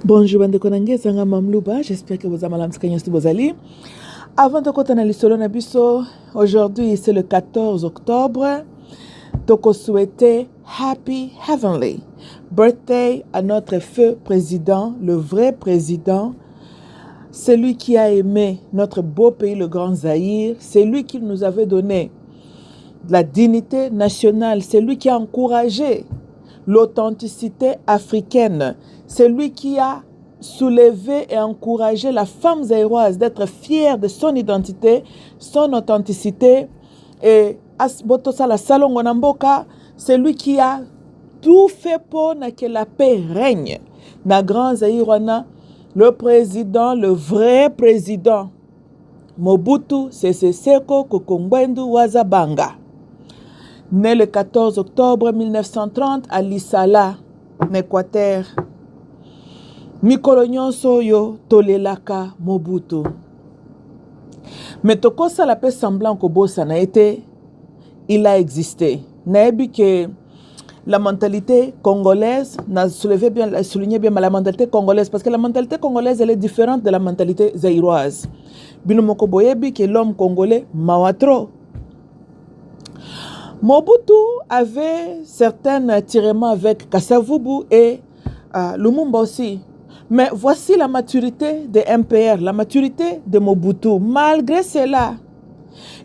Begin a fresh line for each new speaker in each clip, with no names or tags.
Bonjour, bande konange sanga mamlouba. J'espère que vous avez malam skanyos bozali. Avant de continuer l'histoire nabiso, aujourd'hui c'est le 14 octobre. Toko souhaiter Happy Heavenly Birthday à notre feu président, le vrai président, celui qui a aimé notre beau pays, le Grand Zaïre, c'est lui qui nous avait donné la dignité nationale, c'est lui qui a encouragé l'authenticité africaine. C'est lui qui a soulevé et encouragé la femme zaïroise d'être fière de son identité, son authenticité. Et c'est lui qui a tout fait pour que la paix règne. Na Grand Zaïroana, le président, le vrai président, Mobutu Sese Seko Kokongwendu Wazabanga. Né le 14 octobre 1930 à Lisala, en Équateur. Mikolo nyonso yo tolelaka Mobutu. Mais tokosa la paix semblant que bossa n'a été, il a existé. Naebi que la mentalité congolaise, n'a souligné bien la mentalité congolaise, parce que la mentalité congolaise elle est différente de la mentalité zaïroise. Binomoko boyebi que l'homme congolais mawatro. Mobutu avait certains tirements avec Kasavubu et Lumumba aussi. Mais voici la maturité de MPR, la maturité de Mobutu. Malgré cela,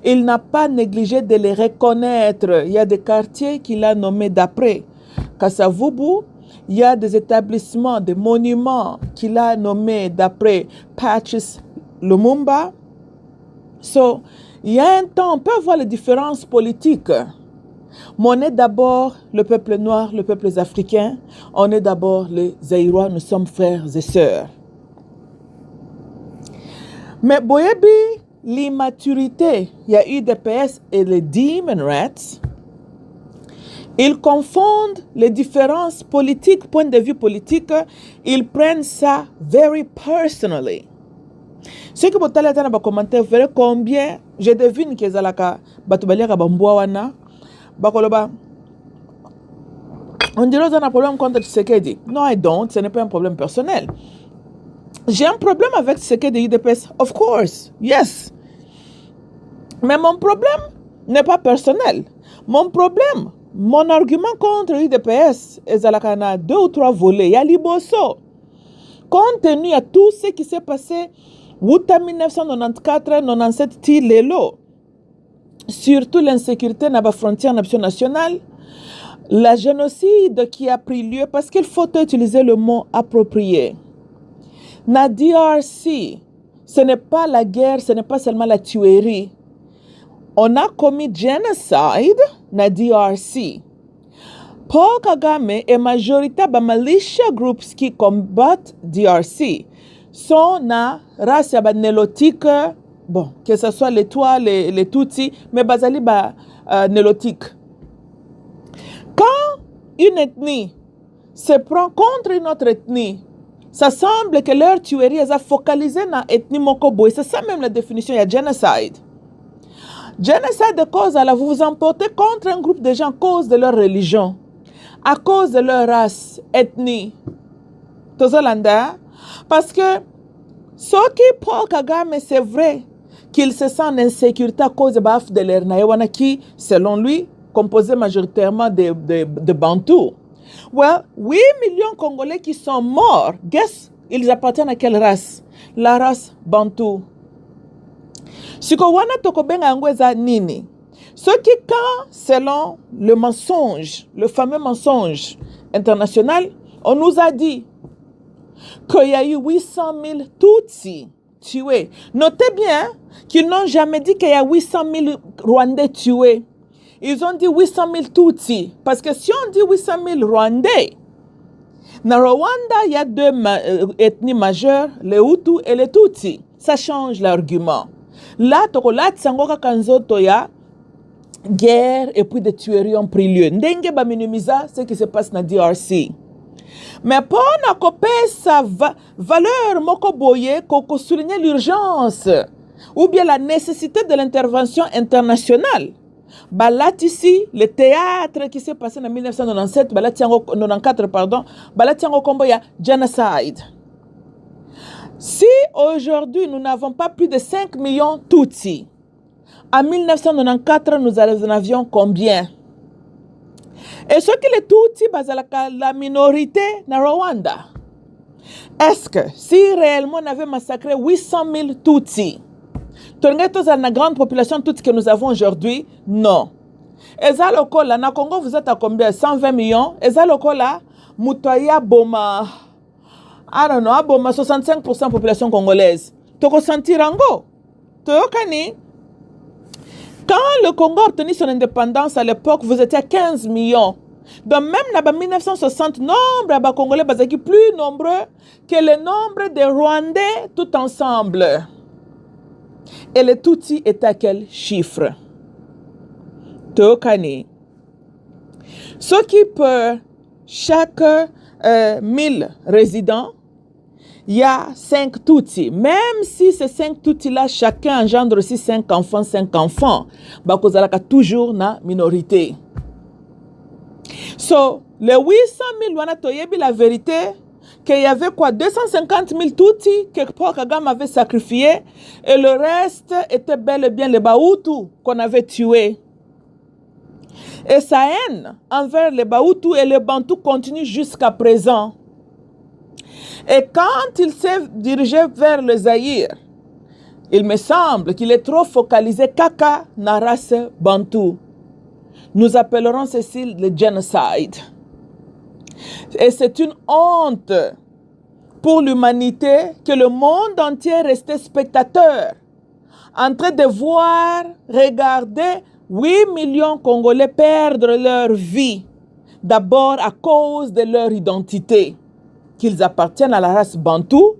il n'a pas négligé de les reconnaître. Il y a des quartiers qu'il a nommés d'après Kasavubu. Il y a des établissements, des monuments qu'il a nommés d'après Patrice Lumumba. Il y a un temps, on peut voir les différences politiques. Mais on est d'abord le peuple noir, le peuple africain. On est d'abord les Zaïrois, nous sommes frères et sœurs. Mais boyebi, l'immaturité, il y a eu des PS et les Demon Rats. Ils confondent les différences politiques, point de vue politique, ils prennent ça very personally. Ce que vous allez dans les commentaires, vous verrez combien, je devine que Zalaka, Batubaliaka Bambouawana, Bakoloba, on dirait que vous un problème contre Tshisekedi. Non, I don't, ce n'est pas un problème personnel. J'ai un problème avec Tshisekedi UDPS, of course, yes. Mais mon problème n'est pas personnel. Mon problème, mon argument contre UDPS est Zalakana 2 ou 3 volets. Il y a Liboso. Compte tenu de tout ce qui s'est passé, en 1994-97, Tilelo, surtout l'insécurité dans la frontière nationale, la génocide qui a pris lieu, parce qu'il faut utiliser le mot approprié. Na DRC, ce n'est pas la guerre, ce n'est pas seulement la tuerie. On a commis génocide na DRC. Paul Kagame et majorité des militia groups qui combattent DRC sont na race nélotique, bon, que ce soit les Tois, les Tutsis, mais basali nélotique. Quand une ethnie se prend contre une autre ethnie, ça semble que leur tuerie est focalisée dans l'ethnie Mokobo. Et c'est ça même la définition, il y a génocide. Génocide de cause, alors vous vous emportez contre un groupe de gens à cause de leur religion, à cause de leur race, ethnie. Tozolanda, parce que ce qui Paul Kagame, c'est vrai qu'il se sent en insécurité à cause de l'Ernaïwana qui, selon lui, composé majoritairement de Bantous. Well, 8 millions de Congolais qui sont morts, guess, ils appartiennent à quelle race? La race Bantou. Ce que wana tokobenga ngweza nini? Ce qui, quand, selon le mensonge, le fameux mensonge international, on nous a dit qu'il y a eu 800 000 Tutsis tués. Notez bien qu'ils n'ont jamais dit qu'il y a 800 000 Rwandais tués. Ils ont dit 800 000 Tutsis. Parce que si on dit 800 000 Rwandais, dans Rwanda, il y a 2 ethnies majeures, les Hutus et les Tutsis. Ça change l'argument. Là, Tsangoka Kanzoto, il y a guerre et puis des tueries ont pris lieu. Ndenge ba minimiser ce qui se passe dans DRC. Mais pour nous sa valeur mokoboye, qu'on souligne l'urgence ou bien la nécessité de l'intervention internationale. Balat ici, le théâtre qui s'est passé en 1997, 94, pardon, Balat Tiango Kombo, il y a génocide. Si aujourd'hui nous n'avons pas plus de 5 millions Tutsis, en 1994 nous en avions combien? Et ce que les Tutsis, la minorité na Rwanda. Est-ce que si réellement on avait massacré 800 000 Tutsis, la grande population Tutsi que nous avons aujourd'hui? Non. Et ça, na Congo, vous êtes à combien? 120 millions. Et ça, Moutaya Boma, I don't know, Boma 65% de population congolaise. Toko Santirango. Toyokani. Quand le Congo a obtenu son indépendance à l'époque, vous étiez à 15 millions. Donc même en 1960, nombre de Congolais sont plus nombreux que le nombre de Rwandais tout ensemble. Et le Tutsi est à quel chiffre? Tokani. Ce qui peut, chaque 1000 résidents, il y a 5 Tutsis. Même si ces 5 Tutsis-là, chacun engendre aussi 5 enfants, il toujours une minorité. So, les 800 000, la vérité, qu'il y avait quoi, 250 000 Tutsis que Paul Kagame avait sacrifiés, et le reste était bel et bien les Bahutus qu'on avait tués. Et sa haine envers les Bahutus et les Bantous continue jusqu'à présent. Et quand il s'est dirigé vers le Zaïre, il me semble qu'il est trop focalisé caca na race Bantou. Nous appellerons ceci le génocide. Et c'est une honte pour l'humanité que le monde entier restait spectateur, en train de voir, regarder 8 millions de Congolais perdre leur vie, d'abord à cause de leur identité, qu'ils appartiennent à la race Bantou.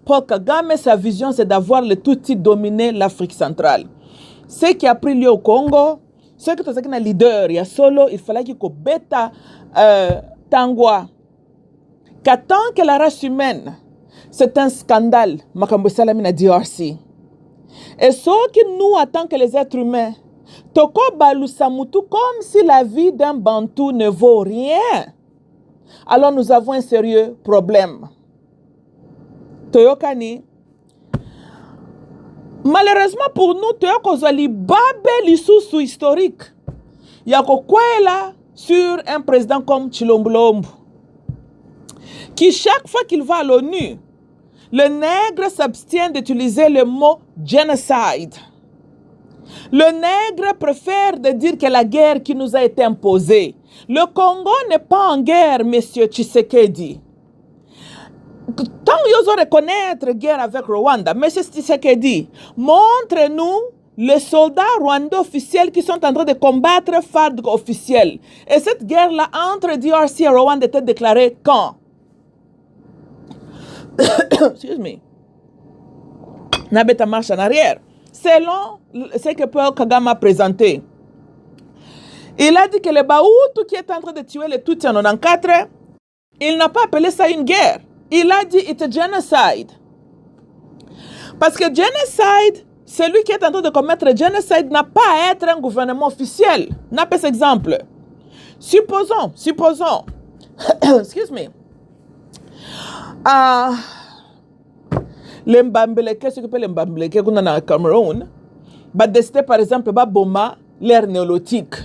Paul Kagame, sa vision, c'est d'avoir le Tutsi dominer l'Afrique centrale. Ce qui a pris lieu au Congo, ce que tu as un leader, il y a solo, il fallait qu'il y ait bêta tangwa. Qu'attend que la race humaine, c'est un scandale, Makambo Salamina DRC. Et ce qui nous attend que les êtres humains, Toko Balusamutu, comme si la vie d'un Bantou ne vaut rien, alors nous avons un sérieux problème. Toyokani. Malheureusement pour nous, Toyokozali Babel sous historique. Il y a quoi là sur un président comme Tshilombo, qui chaque fois qu'il va à l'ONU, le nègre s'abstient d'utiliser le mot génocide. Le nègre préfère de dire que la guerre qui nous a été imposée. Le Congo n'est pas en guerre, monsieur Tshisekedi. Tant qu'ils ont reconnaître guerre avec Rwanda, monsieur Tshisekedi, montre-nous les soldats rwandais officiels qui sont en train de combattre FARDC officiels. Et cette guerre-là entre DRC et Rwanda était déclarée quand? Excuse me. Nabeta marche en arrière. Selon ce que Paul Kagame a présenté, il a dit que le Bahutu qui est en train de tuer les Tutsis en 94, il n'a pas appelé ça une guerre. Il a dit it's a genocide. Parce que genocide, celui qui est en train de commettre le génocide n'a pas à être un gouvernement officiel. N'a pas cet exemple. Supposons, excuse me, les Mbambeleke, ce que peut les Mbambeleke qu'on a au Cameroun, va décider par exemple de bomber l'ère néolithique.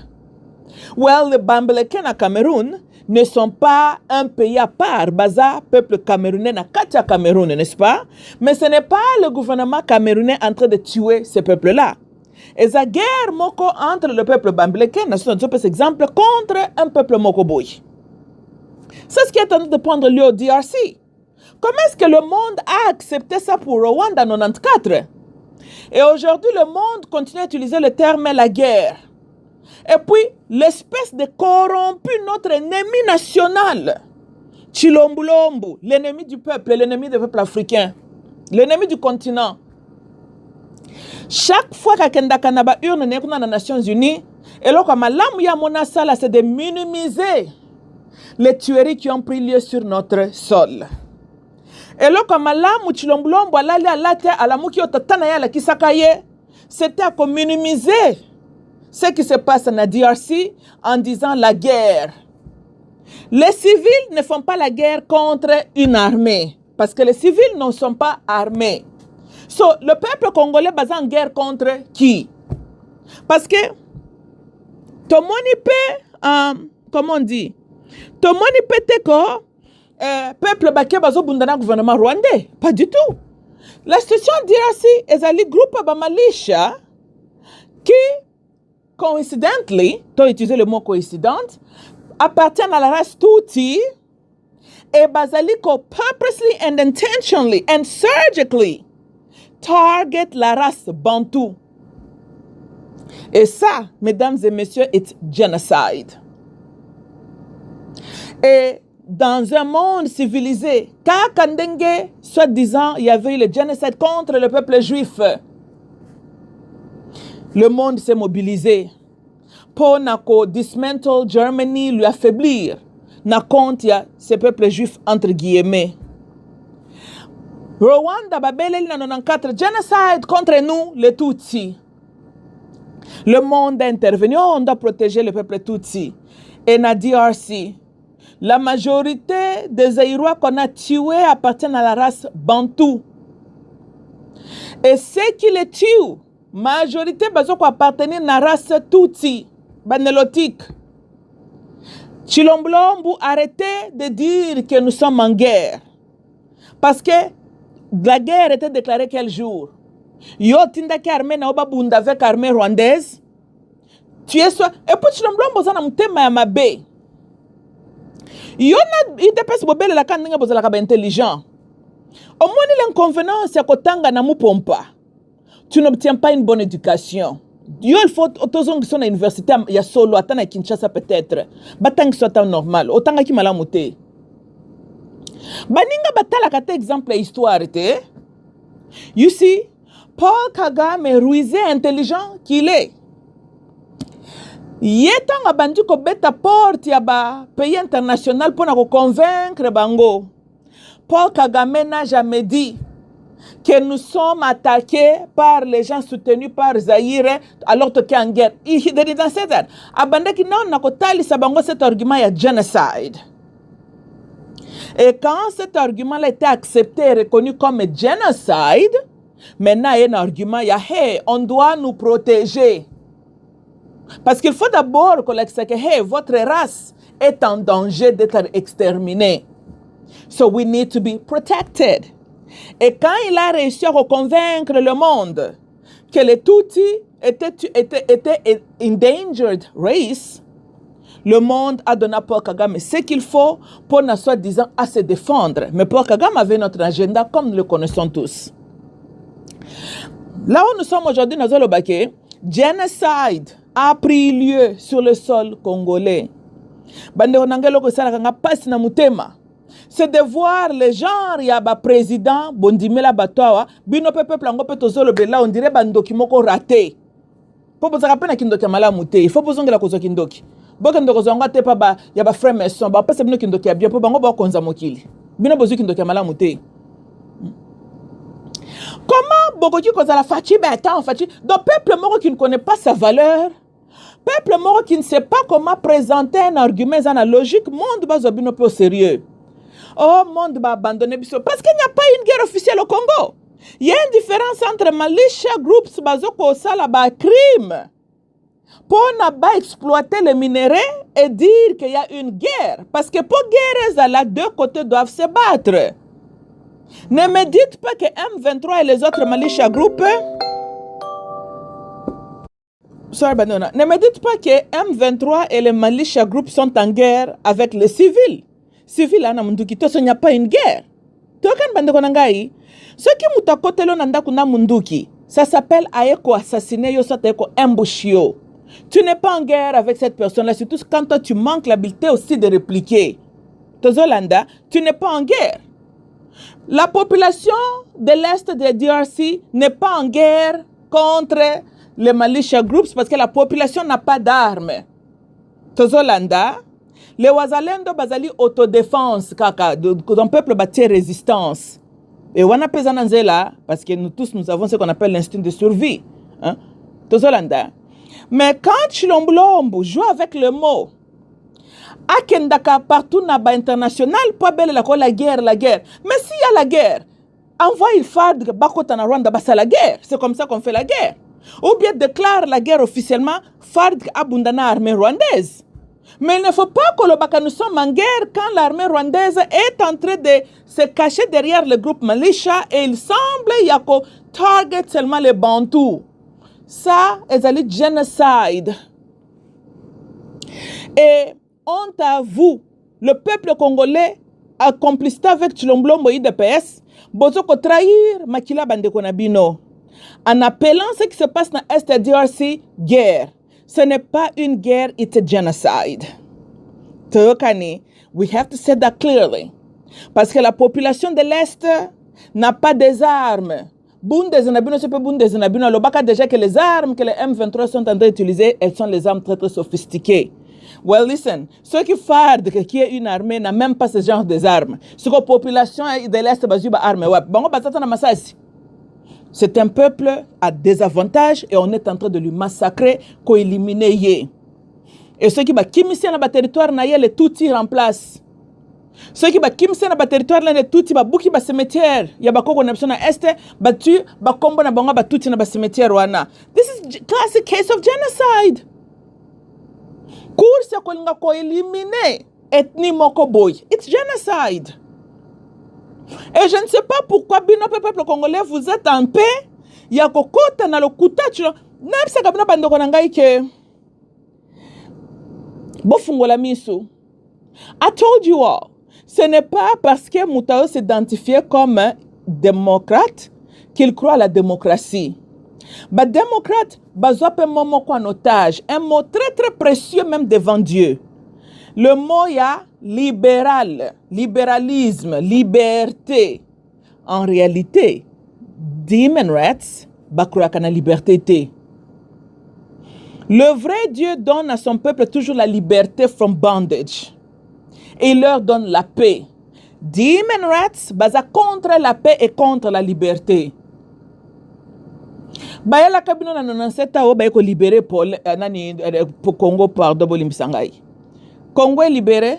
Well, les Mbambeleke au Cameroun ne sont pas un pays à part, baza peuple camerounais na katia Cameroun, n'est-ce pas? Mais ce n'est pas le gouvernement camerounais en train de tuer ces peuples-là. Et la guerre moko entre le peuple Bambeleke, c'est un exemple contre un peuple Mokoboy. C'est ce qui est en train de prendre lieu au DRC. Comment est-ce que le monde a accepté ça pour Rwanda en 1994? Et aujourd'hui, le monde continue à utiliser le terme la guerre. Et puis, l'espèce de corrompu, notre ennemi national, Tshilombo, l'ennemi du peuple africain, l'ennemi du continent. Chaque fois que Kanaba urne n'est dans les Nations Unies, et là, comme c'est de minimiser les tueries qui ont pris lieu sur notre sol. Et là, comme c'était à minimiser ce qui se passe en DRC en disant la guerre. Les civils ne font pas la guerre contre une armée. parce que les civils ne sont pas armés. So, le peuple congolais est en guerre contre qui? Parce que tout le monde peut, comment on dit, tout le monde peut être que peuple baké bazo bundana gouvernement rwandais. Pas du tout. La situation d'Irasi est un groupe de militia qui, coincidentally, tu as utilisé le mot coïncidente, appartiennent à la race Tutsi et basali ko purposely and intentionally and surgically target la race Bantou. Et ça, mesdames et messieurs, est génocide. Et dans un monde civilisé, Kakandenge, soi-disant, il y avait eu le génocide contre le peuple juif. Le monde s'est mobilisé pour dismantle Germany, lui affaiblir. Na compte ce peuple juif entre guillemets. Rwanda, Babel, 94, génocide contre nous, les Tutsis. Le monde a intervenu, on doit protéger le peuple Tutsi. Et na DRC, la majorité des Aïrois qu'on a tués appartiennent à la race Bantou. Et ceux qui les tuent, majorité appartiennent à la race Tutsi, banélotique. Chilombolombo, arrêtez de dire que nous sommes en guerre. Parce que la guerre était déclarée quel jour? Yo tindaki armée na oba bunda avec armée rwandaise. Tu es soit et puis Chilombolombo zana mutema ya mabe. Yo na idepes bobele la kandinga bozala ka intelligent. Au moins l'inconvénient c'est kotanga na mupompa. Tu n'obtiens pas une bonne éducation. Yo il faut autozong qui sont à l'université ya solo atana Kinshasa peut-être. Batang soit normal. Otanga ki mala muté. Baninga batala kate exemple histoire te. You see, Paul Kagame ruisé intelligent qu'il est. Yetan a bandi ko beta porte ya ba pays international pour na convaincre bango. Paul Kagame n'a jamais dit que nous sommes attaqués par les gens soutenus par Zaïre alors qu'il y a en guerre. Il dit dans cette heure, abandé qui non n'a kotali sabango cet argument ya genocide. Et quand cet argument a été accepté et reconnu comme génocide, maintenant il y a un argument, hey, on doit nous protéger. Parce qu'il faut d'abord que hey, votre race est en danger d'être exterminée. So we need to be protected. Et quand il a réussi à convaincre le monde que les Tutsis étaient endangered race, le monde a donné à Paul Kagame ce qu'il faut pour, soi-disant, à se défendre. Mais Paul Kagame avait notre agenda comme nous le connaissons tous. Là où nous sommes aujourd'hui, dans le Baké, génocide a pris lieu sur le sol congolais. C'est de voir les gens, il y a un président, Bondimela Batoa, bino peuple ango pe tozolo bela, on dirait bandoki moko raté. Pour vous rappeler kindoki mala muté, il faut poser la cause kindoki. Bokendo kozonga te pa ba ya ba frère maison, ba pesa bino kindoki ya bien po bango ba konza mokili. Bino bozu kindoki mala muté. Comment bokoki kozala fachi beta fachi, donc peuple moko qui ne connaît pas sa valeur. Peuple moko qui ne sait pas comment présenter un argument analogique, monde bazobino peu au sérieux. Oh, monde va abandonner parce qu'il n'y a pas une guerre officielle au Congo. Il y a une différence entre militia groups bazoko sala ba crime pour ne pas exploiter les minéraux et dire qu'il y a une guerre. Parce que pour guerre, les deux côtés doivent se battre. Ne me dites pas que M23 et les autres militia groups ne me dites pas que M23 et les militia groups sont en guerre avec les civils. Civil ana munduki to il n'y a pas une guerre. Tokan bande konangai. Ce qui mutakotelo nanda kuna munduki, ça s'appelle aeko assassiner yo soit aeko embouchio. Tu n'es pas en guerre avec cette personne-là, surtout quand toi tu manques l'habileté aussi de répliquer. Tozolanda, tu n'es pas en guerre. La population de l'Est de DRC n'est pas en guerre contre les militia groups parce que la population n'a pas d'armes. Tozolanda, les Wazalendo bazali autodéfense kaka d'un peuple bâti résistance. Et on a pesé là parce que nous tous nous avons ce qu'on appelle l'instinct de survie. Hein? Tozolanda. Mais quand Chilombolombo joue avec le mot, akendaka partout na ba international pour belle la guerre. Mais s'il y a la guerre, envoie FARDC bakota na Rwanda basa la guerre. C'est comme ça qu'on fait la guerre. Ou bien déclare la guerre officiellement, FARDC abandonna l'armée rwandaise. Mais il ne faut pas que nous sommes en guerre quand l'armée rwandaise est en train de se cacher derrière le groupe militia et il semble qu'il y a que target seulement les Bantous. Ça, c'est un génocide. Et honte à vous, le peuple congolais a complicité avec Tshilombo IDPS, bozo ko trahir makila bandeko na bino. En appelant ce qui se passe dans l'Est de DRC, guerre. Ce n'est pas une guerre, it's a genocide. We have to say that clearly. Parce que la population de l'Est n'a pas des armes. Le Baka déjà que les armes que les M23 sont en train d'utiliser, elles sont les armes très très sophistiquées. Well, listen, ceux qui FARDC, qui est une armée, n'a même pas ce genre d'armes. Ce que la population de l'Est a des armes. C'est un peuple à désavantage et on est en train de lui massacrer, d'éliminer. Et ceux qui kimisi na territoire na les touti remplace. Ceux qui kimisi na territoire les touti buki ba cimetière, ya bakoko na na este, batu ba kombo na bango ba touti na ba cimetière wana. This is classic case of genocide. Course kolinga ko éliminer ethnie moko boy. It's genocide. Et je ne sais pas pourquoi bino peuple congolais vous êtes en paix. Ya kokota na lokuta chulo. Napsa kabina bandoko na ngai ke bofungola miso. I told you all. Ce n'est pas parce que Moutao s'identifie comme démocrate qu'il croit à la démocratie. Bah démocrate, bazope momo en otage. Un mot très très précieux même devant Dieu. Le mot ya libéral, libéralisme, liberté. En réalité, demon rats, bakurakana liberté. Le vrai Dieu donne à son peuple toujours la liberté from bondage. Et il leur donne la paix. Demon rats, baza contre la paix et contre la liberté. Baya la kabino na 97 ans, baya ko libéré pour Congo par Doboli Msangai. Congo est libéré.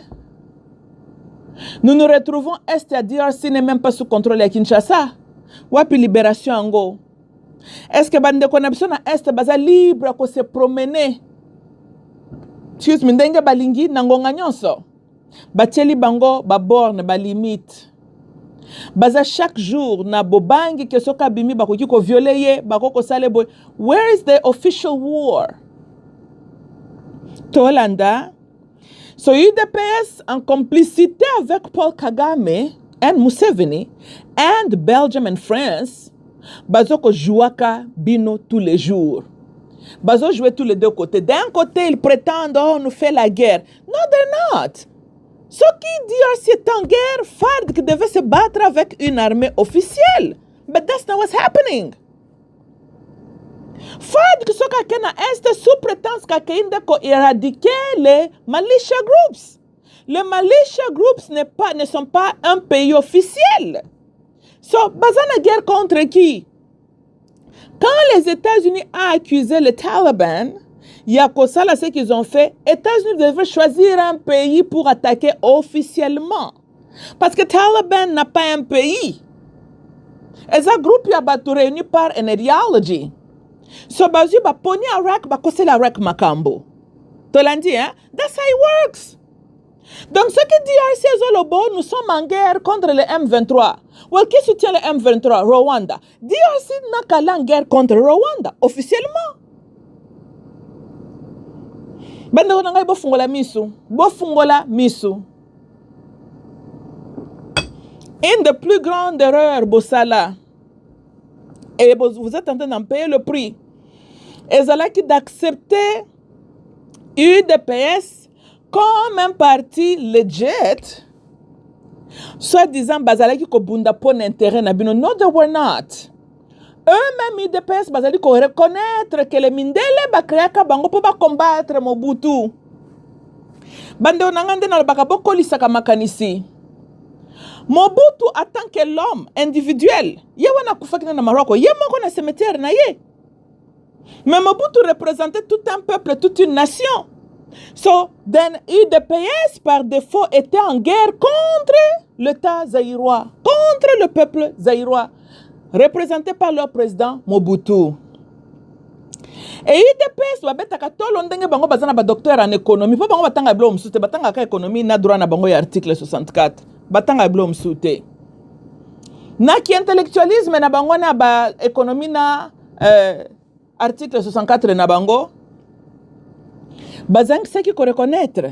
Nous nous retrouvons est à DRC n'est même pas sous contrôle à Kinshasa. Wapi libération ango. Est-ce que bande connexion à est baza libre à se promener? Excuse me, ndenge balingi nangonga nyonso. Batieli bango ba borne ba limite. Baza chaque jour na bobangi ke soka bimi bakoki ko violer ye bakoko sale boy. Where is the official war? Tolanda. So UDPS en complicité avec Paul Kagame and Museveni and Belgium and France, bazoko jouaka bino tous les jours. Bazo jouer tous les deux côtés. D'un côté, ils prétendent oh, nous fait la guerre. No, they're not. Ce qui dit c'est en guerre, FARDC devait se battre avec une armée officielle. But that's not what's happening. FARDC soka kena est sous prétence qu'akeinde ko éradiquer les militia groups. Les militia groups ne sont pas un pays officiel. So, bazana guerre contre qui? Quand les États-Unis ont accusé les Taliban, il y a que ça là ce qu'ils ont fait. Les États-Unis devaient choisir un pays pour attaquer officiellement. Parce que Taliban n'a pas un pays. Et un groupe qui a été réuni par une idéologie. So, bazu ba poni Iraq ba kose l'Iraq makambo. Tolandi, hein? That's how it works. Donc, ce que dit DRC Zolobo, nous sommes en guerre contre le M23. Well, qui soutient le M23? Rwanda. DRC n'a qu'à en guerre contre Rwanda, officiellement. Bande onanga bofungola misu. Bofungola misu. Une des plus grandes erreurs, Bossala, et vous êtes en train d'en payer le prix. Et Zalaki d'accepter UDPS comme un parti legit, soi-disant Bazalaki ko bunda pon intérêt na bino. No, they were not. Eux-mêmes UDPS Bazalaki ko reconnaître que les Mindele ba créaka bango po ba combattre Mobutu. Bande onangande na baka bokolisa ka makanisi. Mobutu en tant que l'homme individuel, ye wana kufakina na Maroc, ye moko na cimetière na ye. Mais Mobutu représentait tout un peuple, toute une nation. So, then UDPS, par défaut, était en guerre contre l'État zaïrois, contre le peuple zaïrois, représenté par leur président Mobutu. Et UDPS, babetaka tolo ndenge bango bazana ba docteur en économie, po bango batanga blom soute, batanga ka économie na droit na bango ya article 64, batanga blom soute. Na ki intellectualisme na bango na ba économie na article 64 na bango. Bazang ce qu'il faut reconnaître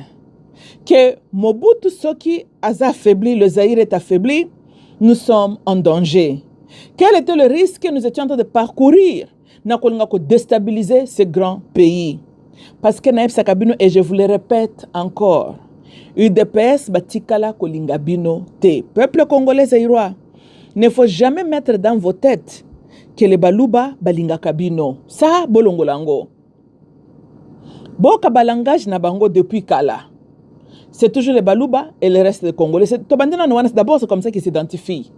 que Mobutu Soki a affaibli, le Zaïre est affaibli, nous sommes en danger. Quel était le risque que nous étions en train de parcourir? Nous avons déstabiliser ce grand pays. Parce que Naïf Sakabino, et je vous le répète encore, UDPS Batikala Kolingabino Te. Peuple congolais zaïrois, ne faut jamais mettre dans vos têtes que les Baluba Balinga Kabino. Ça, Bolongolango. Boka balangage na bango depuis Kala. C'est toujours les Baluba et le reste des Congolais. D'abord, c'est comme ça qu'ils s'identifient.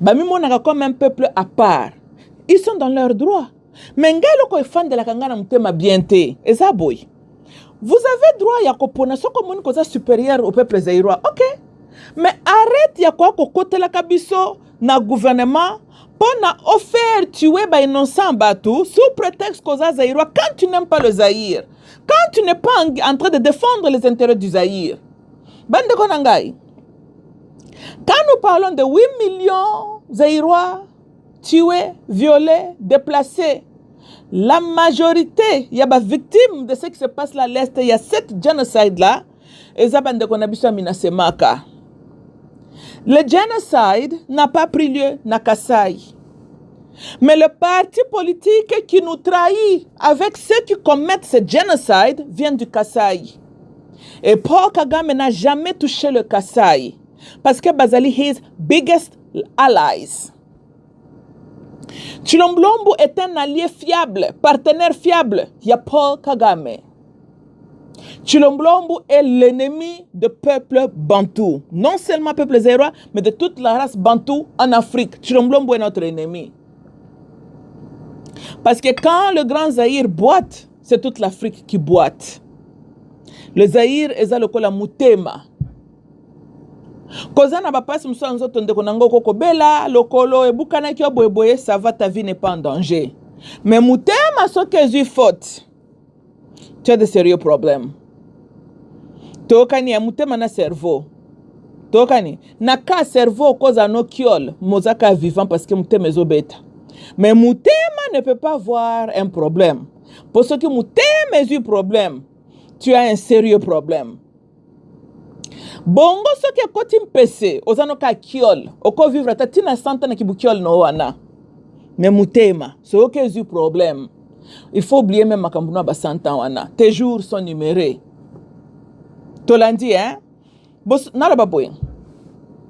Bamimo n'a comme un peuple à part. Ils sont dans leurs droits. Mais ngalo ko fan de la kangana mutema bienté. Et ça boy. Vous avez droit ya kopona soko moni koza supérieur au peuple zaïrois. OK. Mais arrête ya kwa kokote la kabiso na gouvernement pour na offert tuer ba innocent batou sous prétexte koza zaïrois quand tu n'aimes pas le Zaïre. Quand tu n'es pas en train de défendre les intérêts du Zaïre. Bande Konangai. Quand nous parlons de 8 millions zaïrois tués, violés, déplacés, la majorité, il y a des victimes de ce qui se passe là à l'Est, il y a 7 génocides là, et ça bande Konabisha Minasemaka. Le génocide n'a pas pris lieu na Kasaï. Mais le parti politique qui nous trahit avec ceux qui commettent ce génocide vient du Kasaï. Et Paul Kagame n'a jamais touché le Kasaï. Parce que Bazali his biggest allies. Chilombo est un allié fiable, partenaire fiable. Il y a Paul Kagame. Chilombo est l'ennemi du peuple bantou. Non seulement peuple zaïrois, mais de toute la race bantou en Afrique. Chilombo est notre ennemi. Parce que quand le grand Zaïre boite, c'est toute l'Afrique qui boite. Le Zaïre est le kola mutema. Kozana ba passe muso nzoto ndeko nango koko bela lokolo e bukana ki oboyeboye ça va, ta vie n'est pas en danger. Mais mutema so que j'ai faute. Tu as de sérieux problèmes. Tokani ya mutema na cerveau. Tokani na ka cerveau koza no kiol mozaka vivant parce que mutema ezobeta. Mais Moutema ne peut pas avoir un problème. Pour ce que Moutema a un problème, tu as un sérieux problème. Bongo ce qui est côté PC, aux anoka kiol, au ko vivre ta tina santana ki bukiol no wana. Mais Moutema, c'est ok un problème. Il faut oublier même makambuno ba santan wana. Tes jours sont numérés. Tolandi hein? Bos nala baboy.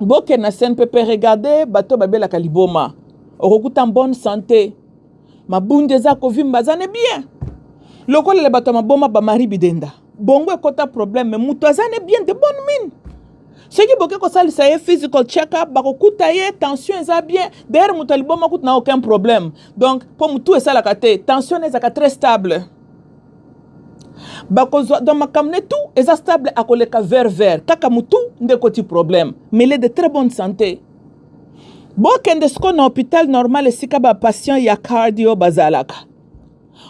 Boke na sen pepe regarder bato babela kaliboma. Okuta en bonne santé. Ma bundeza kovimba zane bien. Loko le bato maboma ba mari bidenda. Bongo ekota problème mais muto zane bien de bonne mine. Ce qui boke ko sali ça physical check-up ba kokuta ye tension eza bien. D'ailleurs muto liboma kut na aucun problème. Donc pour muto esa la kate tension eza très stable. Ba ko dans ma kamne tout eza stable akoleka vert. Kaka muto ndeko ti problème mais il est de très bonne santé. Bokende sko na hôpital normal esika ba patient ya cardio bazalaka.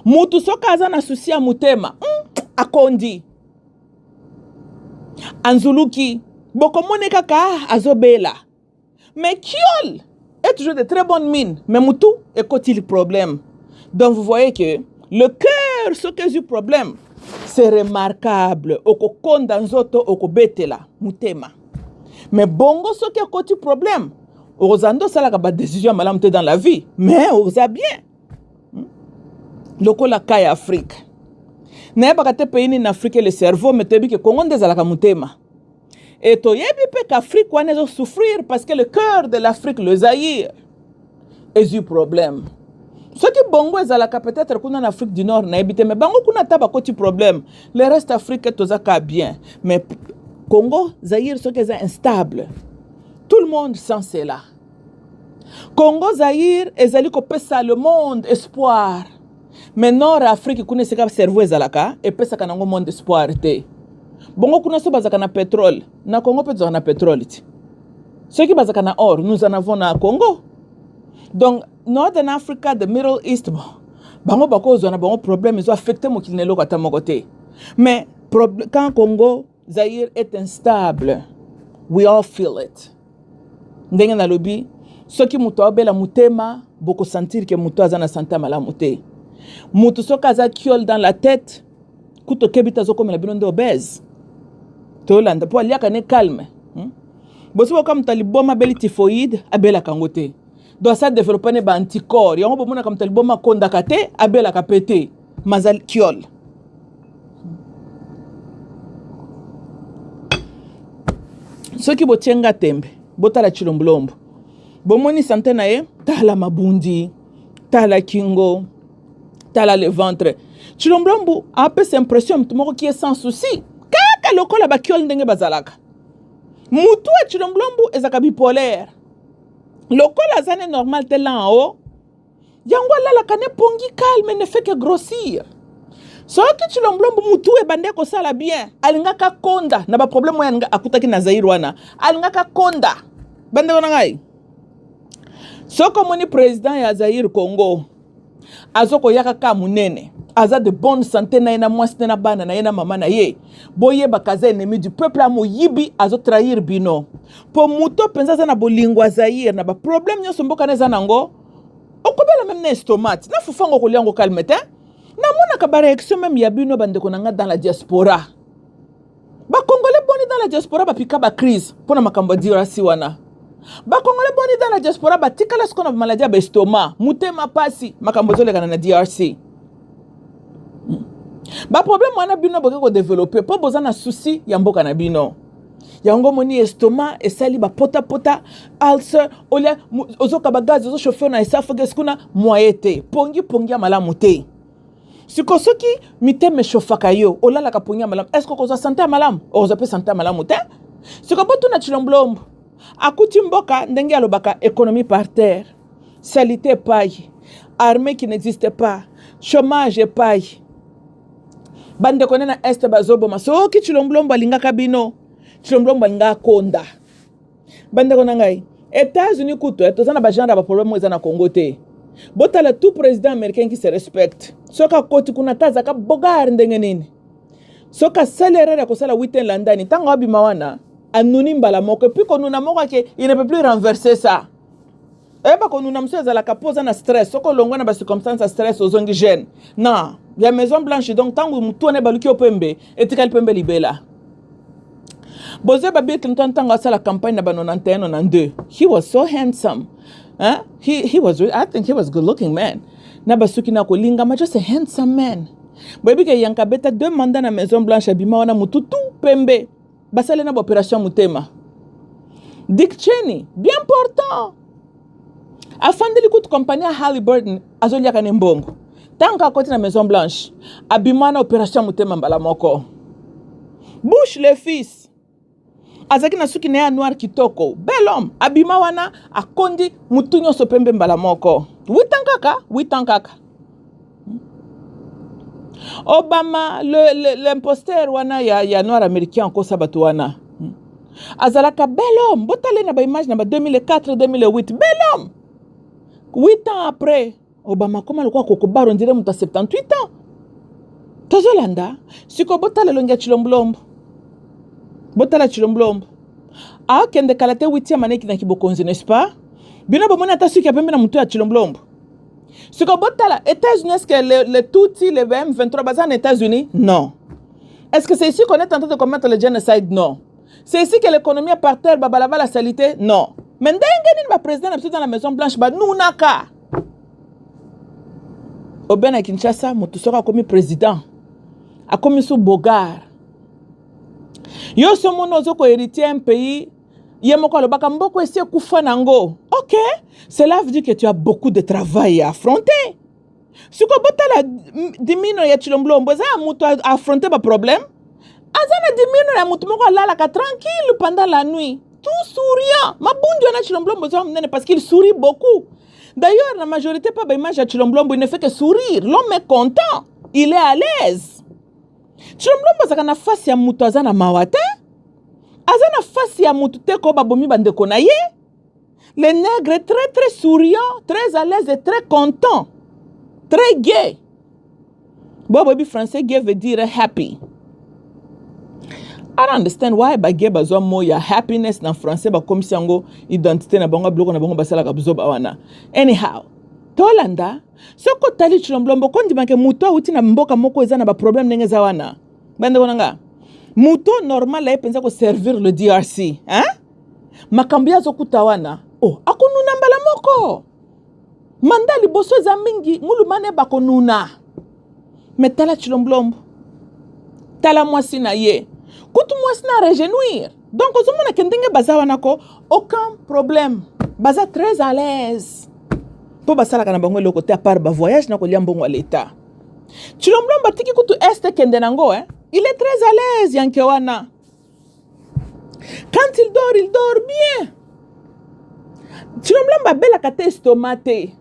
Mutu soka aza na souci ya mutema. Akondi. Anzuluki. Bokomone kaka azobela. Mais Kiol est toujours de très bonne mine. Mais Mutu est-il le problème? Donc vous voyez que le cœur, ce que j'ai problème, c'est remarquable. Oko konda nzoto oko betela mutema. Mais bongo ce qui est le problème. Ozando salaka ba décision malamte dans la vie, mais oza bien. Loko la kaya Afrique. Na ba kate pays en Afrique le cerveau mais tebi ke Congo ndezalaka mutema. Et to yebi pe qu'Afrique wana zo souffrir parce que le cœur de l'Afrique, le Zaïre, est un problème. Ce qui bongo ezalaka peut-être kuna en Afrique du Nord na ebite mais bango kuna taba koti problème. Le reste Afrique tozaka bien, mais Congo, Zaïre ce qui est instable. Tout le monde sent cela. Congo Zaïre ezali kopesa le monde espoir. mais nord Afrique kuna seka cerveau ezalaka epesaka nango monde espoir te bongo kuna so bazaka na pétrole na Congo pe na pétrole ti ceux qui bazaka na or nous en avons na Congo donc Northern Africa the Middle East bango bakozwa na bango problème ils ont affecté mokili na eloko ata moko te mais quand Congo Zaïre est instable we all feel it ndenge na lobi soki muto abela mutema boko sentir que muto azana santé malamu te muto soki aza kiol dans la tête kuto kebita zokomela bino nde obèse tolanda po aliaka ne calme bosi boka muto aliboma beli typhoïde abelaka ngo te donc ça développer ne ba anticorps yango bomona comme taliboma kondaka te abelaka pete mazal kiol soki botienga tembe botala chilombolombo bomoni santé na ye tala mabundi tala kingo tala le ventre chilombolombo apesa impression mutu moko qui est sans souci kaka lokola bakiol ndenge bazalaka mutu ya chilombolombo ezaka bipolaire lokola azane normal te là en haut yango alalaka ne pongi calme ne fait que grossir soki chilombolombo mutu ebande kosala bien alingaka konda na baproblème oyo alinga akutaki na Zaïre wana alingaka konda bande kona ngai soko omoni président ya Zaïre Congo azoko yaka ka munene aza de bonne santé na ye na mwasi na bana na ye na mama na ye boyebaka aza ennemi du peuple amoyibi azo trahir bino po muto penza aza na bolingo ya Zaïre na baproblème nyonso mboka na eza nango okobela même na estomac na fufango kolia yango calme te namonaka baréaction même ya bino bandeko na nga dans la diaspora bakongole boni dans la diaspora bapika bacrise mpona makambo ya DRC wana bakongole boni dans la diaspora batikala siko na maladie ya baestomac mutema pasi makambo ezolekana na DRC baproblème wana bino boke kodevelope mpo boza na souci ya mboka na bino yango moni estomac esali bapotapota ulcer olia ozokaba gaz ozochauffe na esophagus kuna moye te pongi ya malamu te siko soki mitema eshofaka yo olalaka pongi ya malamu est-ce que kozwa santé ya malamu okozwa pe santé ya malamu te siko botuna chilombolombo akuti mboka ndenge alobaka économie par terre salité epai armée qui n'existe pas chômage epai bandeko na este bazoboma soki chilombolombo alingaka bino chilombolombo alingaka konda bandeko na ngai États-Unis kuto toza na bajanda ba problème eza na Congo te botala tout président américain qui se respecte soka koti kuna tazaka bogar ndenge nini soka salaire ya kosala 8 ans landani tanga abima wana anuni mbala moko puis konuna moko ke il ne peut plus renverser ça eba konuna mso ezala kapoza na stress soko longwa na ba circonstance stress ozongi jeune non ya Maison Blanche donc tangu mutu ne baluki opembe etikali pembe libela boze ba Bill Clinton tanga sala campagne na ba 91 92 he was so handsome he was I think he was good looking man na basuki na kolinga ma just a handsome man boyebi ke yanka beta 2 mandats na Maison Blanche abima wana mutu tout pembe basale na opération mutema Dick Cheney bien important afandeli kutu compagnie Halliburton azoliaka ne mbongo tanka koti na Maison Blanche abima na opération mutema mbala moko Bush le fils azaki na suki na ya noir kitoko bel homme abima wana akondi mutu nyonso pembe mbala moko 8 ans kaka Obama l'imposteur wana ya noir américain ko sabatu wana azalaka bel homme botale na ba image na ba 2004 2008 bel homme 8 ans après Obama koma lokwa kokobaro ndire muta 78 ans tozolanda siko botale longia chilombolombo botala chilombolombo kende kalate 8e année na kibokonzi n'est-ce pas bino bomona ta suki ya pembe na mutu ya chilombolombo siko botala États-Unis est-ce que le Tutsi le M23 basé en États-Unis non est-ce que c'est ici qu'on est en train de commettre le génocide non c'est ici que l'économie est par terre babalaba la salité non mais ndenge nini ba président na dans la Maison Blanche ba nunaka Obena Kinshasa mutu soka komi président akomi sous Bogar yo somono zoko héritier un pays yemoko alobaka mboko esi kufa nango OK cela veut dire que tu as beaucoup de travail à affronter siko botala dimino ya chilombolombo za mutu affronter ba problème azana dimino ya mutu moko alala ka tranquille pendant la nuit tout souriant. Ma bonne na Chilomblombo parce qu'il sourit beaucoup. D'ailleurs, la majorité pas l'image à Chilomblombo, il ne fait que sourire. L'homme est content, il est à l'aise. Chilomblombo zakana face ya mutu azana mawate. Azana face ya mutu te ko babomi bandeko na ye. Le nègre est très très souriant, très à l'aise et très content. Très gay. Bobo français gay veut dire happy. I don't understand why ba gay bazwa moya happiness na français ba comme si yango identité na bango bloko na bango basala ka buzo bawana. Anyhow, tolanda soko tali Chilomblombo kondi banke muto uti na mboka moko eza na ba problème ndenge za wana. Bande konanga. Muto normal la penza ko servir le DRC, hein? Makambia zokuta wana. Oh, akonuna mbala moko. Mandali boso za mingi ngulu mane bakonuna. Metala Chilomblombo. Tala mwasi na ye. Kutu mwasi na réjouir. Donc, aux hommes qui ont baza wanako, aucun problème. Baza très à l'aise. Pour basala kana bango le côté à part ba voyage na ko liambongo à l'état. Chilomblombo tiki kutu este kende nango, hein. Il est très à l'aise yankewana. Quand il dort bien. Chilomblombo bela kate estomate.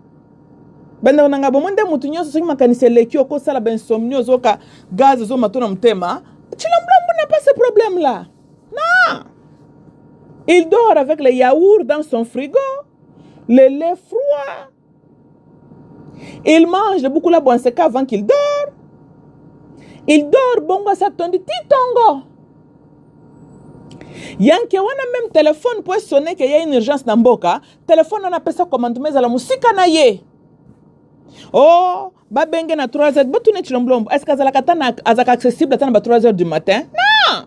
Bende onanga bomonde mutu nyoso soki makanise leki okosala ba insomnie zoka gaz zo matona mtema. Chilomblombo n'a pas ce problème-là. Non. Il dort avec les yaourts dans son frigo, le lait froid. Il mange beaucoup la bonne séca avant qu'il dort. Il dort bongo sa tondi titongo. Yanke wana même téléphone pour sonner qu'il y a une urgence dans mboka. Téléphone on appelle ça commandement à la musique na ye. Oh, ba benge na 3h, ba tune Chilomblombo. Est-ce que azaka accessible à 3h du matin? Non.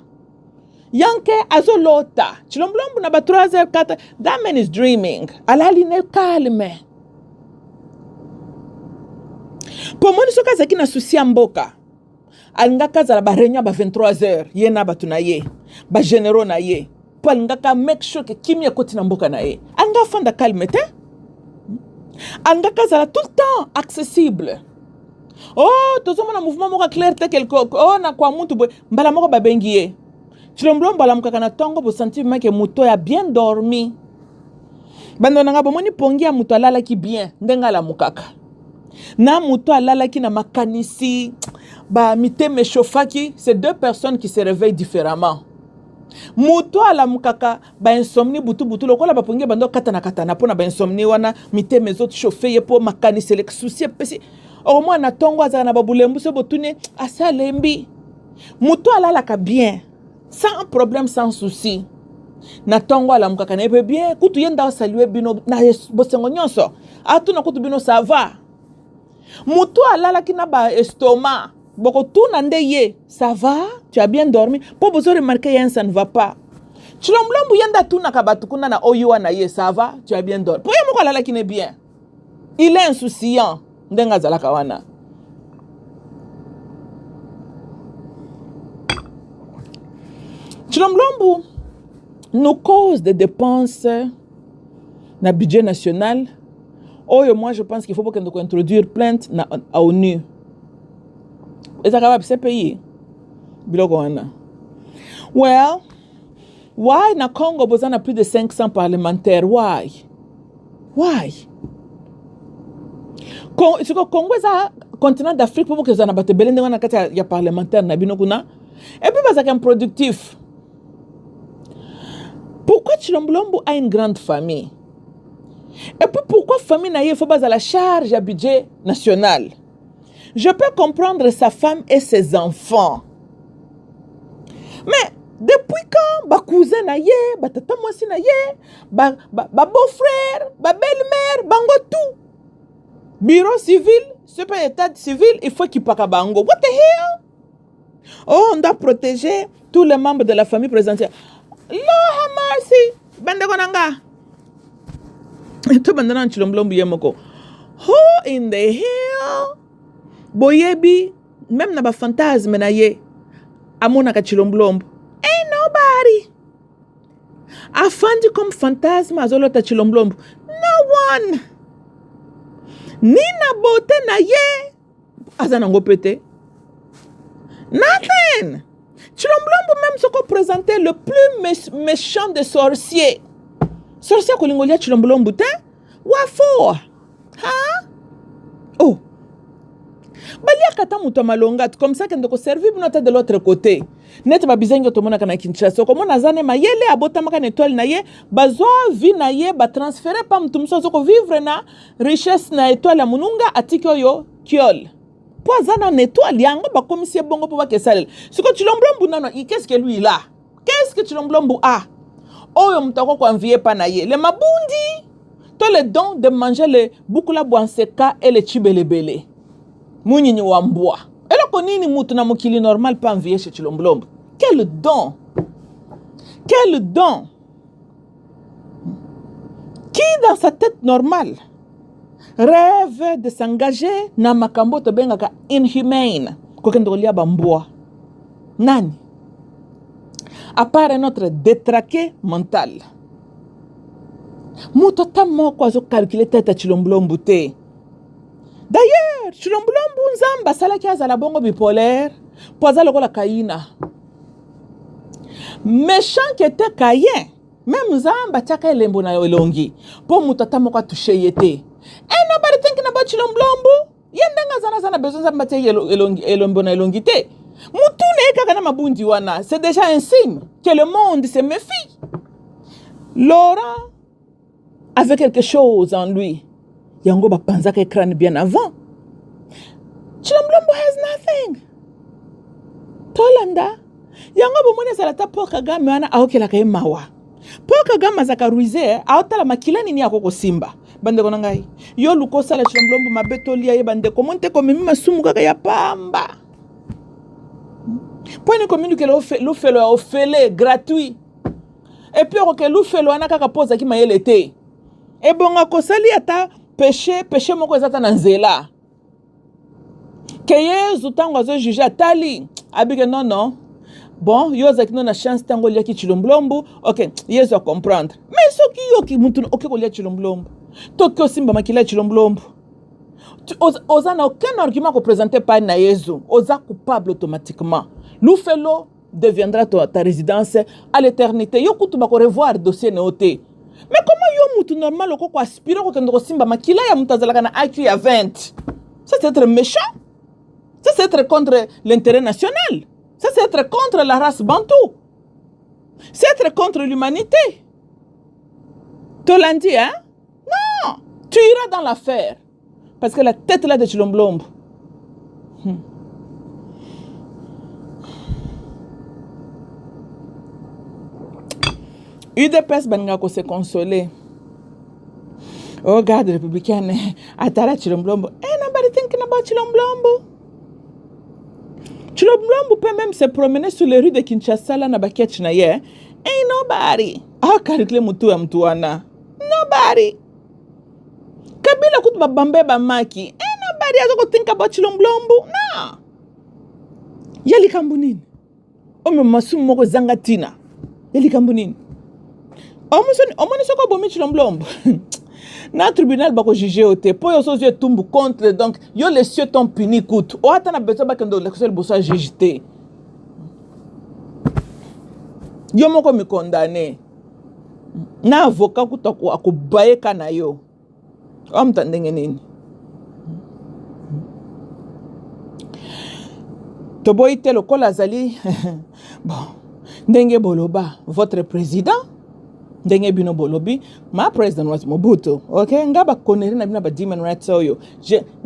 Yanke azolota. Chilomblombo na ba 3h, 4h. That man is dreaming. Alali ne calme. Pour moi, soka zaki na souci mboka. Alinga kaza la ba réunion ba 23h. Ye na ba tunaye. Ba généraux na ye. Pour alinga ka make sure que kimia koti na mboka na ye. Anga fanda calme te? Anga kazala tout le temps accessible. Oh, tout le mouvement moko clair te quelque oh na kwa mutu boy mbala moko babengiye. Chilomblombo mbala mukaka na tongo bo sentir que muto ya bien dormi. Bando nanga bomoni pongi ya muto alala ki bien ndenga la mukaka. Na muto alala ki na makanisi ba miteme chauffaki, c'est deux personnes qui se réveillent différemment. Muto ala mukaka ba insomnie butu lokola ba pongi bando katana pona ba insomnie wana mite mezot chauffer ye po makani selek souci pesi au moins na tongo azana ba bulembu so botune asalembi muto ala la ka bien sans problème sans souci na tongo ala mukaka na bien kutu yenda saluer bino na bosengo nyonso atuna kutu bino ça va muto ala la kina ba estomac. Boko tout nande ye, ça va? Tu as bien dormi? Pour vous remarquer, ça ne va pas. Chilomblombo yanda tout na kabatukuna na oyuwa na ye, ça va? Tu as bien dormi. Pour yemo kalala qui n'est bien. Il est insouciant. Ndenga zalaka wana. Chilomblombo nous cause des dépenses na budget national. Oh, moi je pense qu'il faut que nous introduire plainte à ONU. Et ça va se payer. Well, why na Congo bozana plus de 500 parlementaires? Why? Congo est un continent d'Afrique pour que ça n'a pas de belende wana kati ya parlementaire na bino kuna. Et puis parce qu'un productif. Pourquoi Chilomblombo a une grande famille? Et puis pourquoi famille na ye faut pas à la charge à budget national? Je peux comprendre sa femme et ses enfants. Mais depuis quand ba cousin na ye, ba tata mwasi na ye, ba beau-frère, ba belle-mère, bango tout. Bureau civil, c'est pas état civil, il faut qu'il paka bango. What the hell? Oh, on doit protéger tous les membres de la famille présidentielle. Lord mercy. Bande konanga. To bandana Chilomblombo yemoko. Who in the hell? Boyebi, même na ba fantasme na ye, amona ka Chilomblombo. Ain't nobody. Afandi comme fantasme azolota Chilomblombo. No one. Ni na bote na ye, azana ngopete. Nothing. Chilombo même ce qu'on présentait le plus méchant des sorciers. Sorcier kolingolia Chilombo te? Wafo? Ha? Oh. Balia kata muto malonga comme ça kende ko servir binote de l'autre côté. Net ba bizengo to mona kana Kinshasa ko mona zane mayele abota maka na étoile na ye bazwa vie na ye ba transférer pa mutu mso ko vivre na richesse na étoile ya mununga atiko yo kiol. Pour zana na étoile yango ba komisie bongo po ba kesal. Siko Chilombo nano qu'est-ce que lui là? Qu'est-ce que Chilombo a? Oyo mutako ko envier pa na ye. Le mabundi to le don de manger le bukula bwanseka et le chibelebele. Mounini wamboa. Et là, konini mutu na mukili normal pas envier chez Chilombo. Quel don! Quel don! Qui dans sa tête normale rêve de s'engager na makambo to bengaka inhumane kokendo lia bamboa? Nani? À part notre détraqué mental. Mutu tamo kwa zo calculer tête Chilombo te. D'ailleurs, Chilombo nzamba salaki azala bongo bipolaire, poza lokola Kaina. Méchant qui était Caïn, même nzamba tiaka elembo na elongi, po mutata moko touché yete. And nobody thinking about Chilombo. Yendanga zana besoin nzamba tie elombo na elongi te. Mutu ne kaka na mabundi wana, c'est déjà un signe que le monde se méfie. Laurent avait quelque chose en lui. Yango ba panzaka écran bien avant. Chilombo has nothing. Tolanda. Yango bo mone salata po Kagame wana aokela ka mawa. Po Kagame zaka ruize aotala makilani ni akoko simba. Bande kona ngai. Yo luko sala Chilombo mabetoli ya bande komonte ko mimi masumu kaka ya pamba. Poni commune que lo felo ofele gratuit. Et puis que lo felo ana kaka poza ki mayele te. E bonga ko sali ata péché moko ezata na nzela. Que Yesu tango azo juge atali. Abike non. Bon, yo zaki non na chance tango lia ki Chilombo. Ok, Yesu a comprendre. Mais ce qui yo ki mutu ok ko lia Chilombo. Tokyo simba makila Chilombo. Oza na aucun argument ko présenter par na Yesu. Oza coupable automatiquement. L'oufelo deviendra ta résidence à l'éternité. Yo kutu ba ko revoir dossier néoté. Mais comment yo mutu normal oko ko aspire ko kendo simba makila ya mutazalaka na IQ ya 20? Ça c'est être méchant. Ça c'est être contre l'intérêt national. Ça c'est être contre la race bantou. C'est être contre l'humanité. Tu l'as dit, hein? Non. Tu iras dans l'affaire. Parce que la tête là de Chilombo. UDPS banga ko se consoler. Oh, garde républicaine. Atara Chilombo. Nobody thinking about Chilombo. Chilombo peut même se promener sur les rues de Kinshasa là na baketch na ye. Ain't nobody. Ah, calcule mutu ya mtuana. Nobody. Kabila kutu babambe bamaki. Ain't nobody azoko think about Chilombo. No. Yali kambunini. Ome masumu moko zangatina. Yali kambunini. Omoni soko bomi Chilombo. Na tribunal bako juger ote. Po yo so yeux tumbu contre donc yo les cieux t'ont puni coûte. O ata na besoin ba kendo le seul bossa juger. Yo moko mi condamné. Na avocat kutako akubaye kana yo. Omtandenge nini? Toboite lokola zali. Bon. Ndenge boloba votre président Ndenge bino bolobi, ma president was Mobutu. Ok, ngaba koneri na bino ba human rights oyo.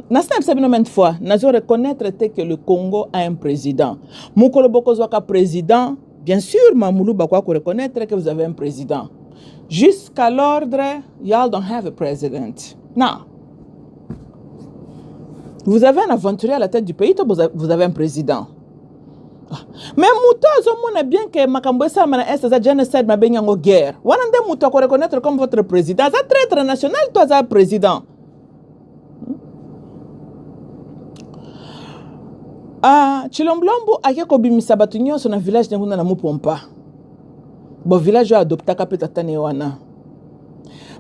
Na snap sabino ment fois, nazo reconnaître que le Congo a un président. Mukolo boko zwaka président, bien sûr, Mamoulou bakwa ko reconnaître que vous avez un président. Jusqu'à l'ordre, y'all don't have a president. Non. Vous avez un aventurier à la tête du pays, vous avez un président. Mais Mouto a bien que Makambo Salman est un génocide, ma benyango guerre. Wanande Mouto ko reconnaître comme votre président. Ça traître national, toi, ça président. Chilombo a ko bimisa batunyo sur un village n'enguna na Mupompa. Bon village a adopté kapeta tane wana.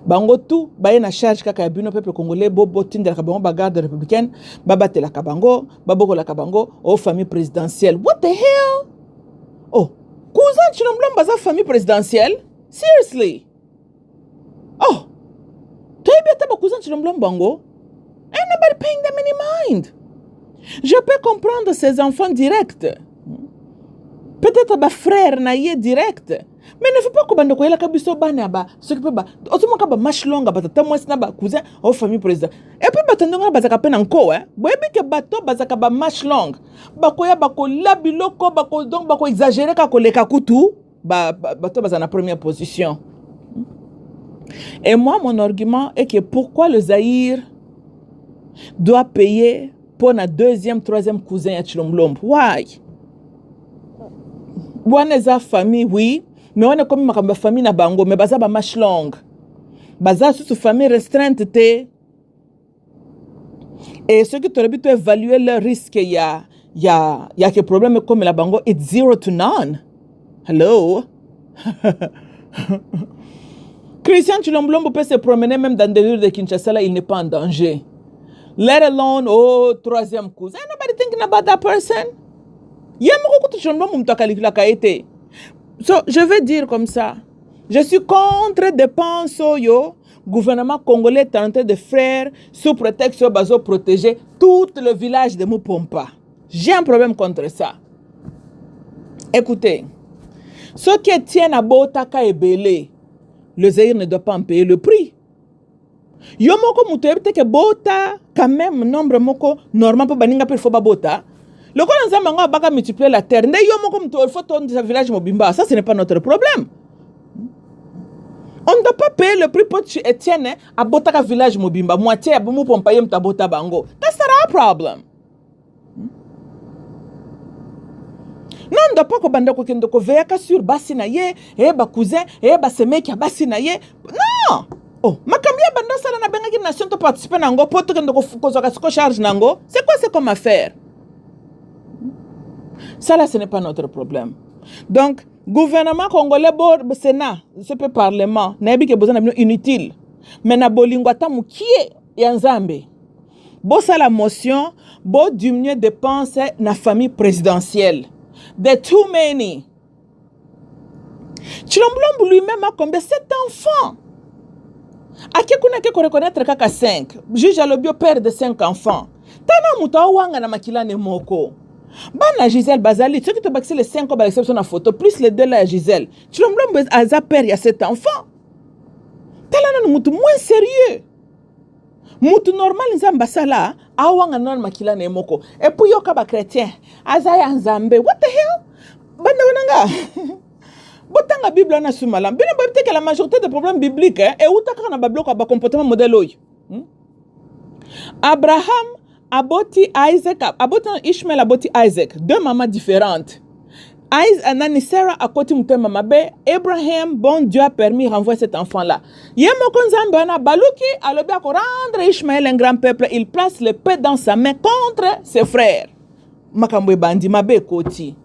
Bango tout baye na charge kaka ya bino peuple congolais bobo tindela kabango ba garde républicaine babatela kabango baboko la kabango aux famille présidentielle. What the hell? Oh, cousin Chilombo baza famille présidentielle? Seriously? Oh, tu es bien cousin Chilombo bango? Ain't nobody paying them any mind. Je peux comprendre ses enfants directs. Peut-être ba frère na ye direct. Mais ne faut pas que bande ko yela kabiso bana ba ce que ba otumo ka ba match longa ba tata mwesi na ba cousin au famille président. Et puis batandonga ba zaka pena nko boyebi ke bato ba zaka ba match long. Ba ko ya ba ko labiloko ba ko donc ba ko exagérer ka ko leka kutu bato ba za na première position. Et moi mon argument est que pourquoi le Zaïre doit payer pour na deuxième, troisième cousin ya Chilombo? Why? Bonne famille, oui, mais on est comme ma famille na bango, mais baza ba match long. Baza sous famille restreinte te. Et ceux qui t'auraient pu évaluer le risque, il y a que problème comme la bango, it's 0 to none. Hello? Christian Chilombo peut se promener même dans des rues de Kinshasa, là, il n'est pas en danger. Let alone, oh, troisième cousin. Nobody thinking about that person. So, je vais dire comme ça. Je suis contre dépenses yo. Gouvernement congolais tenté de faire sous prétexte de bazo protéger tout le village de Mupompa. J'ai un problème contre ça. Écoutez, ceux qui tiennent à Botaka et Belé, le Zaïre ne doit pas en payer le prix. Yo moko mutoyebite ke bota quand même nombre moko normal pour baninga pe foba bota. Le quoi nous avons baka multiplier la terre. Ne yo moko muto faut ton village mobimba. Ça ce n'est pas notre problème. On ne doit pas payer le prix pour Etienne à bota village mobimba moitié à bomu pompa yem ta bota bango. That's not our problem. Non, on ne doit pas ko banda ko kendo ko veya ka sur basi na ye, ba cousin, ba semeki basi na ye. Non. Oh, makambia banda sala na benga ki nation to participer nango poto kendo ko zoka charge nango. C'est quoi c'est comme affaire? Ça là ce n'est pas notre problème. Donc gouvernement congolais bord Sénat, ce peu parlement, na yebi ke besoin na inutile. Mais na bolingwa ta mukie ya Nzambe. Bo sala motion, bo diminuer dépenses na famille présidentielle. There too many. Chilombo lui-même a combien 7 enfants. Akekuna ke ko reconnaître kaka 5. Juge Alobio père de 5 enfants. Tana muta wanga na makila ne moko. Bana Gisèle Bazali, ceux qui te baxé les 5 ans à l'exception de la photo, plus les 2 là à Gisèle. Chilombo a père il y a 7 enfants. Tala na mutu moins sérieux. Mutu normal nzamba sala awanga non makila ne moko. Et puis yoka ba chrétien, azaya nzambe. What the hell? Banda wananga. Botanga Bible na sumalam. Bino babite que la majorité des problèmes bibliques et utaka na bablo ko ba comportement modèle oy. Abraham aboti Isaac, aboti Ishmael aboti Isaac, deux mamans différentes. Anani Sarah a côté mute maman be, Abraham bon Dieu a permis de renvoyer cet enfant là. Yemo konzambe na baluki alobi a rendre Ishmael un grand peuple, il place le paix dans sa main contre ses frères. Makambo bandi mabe koti.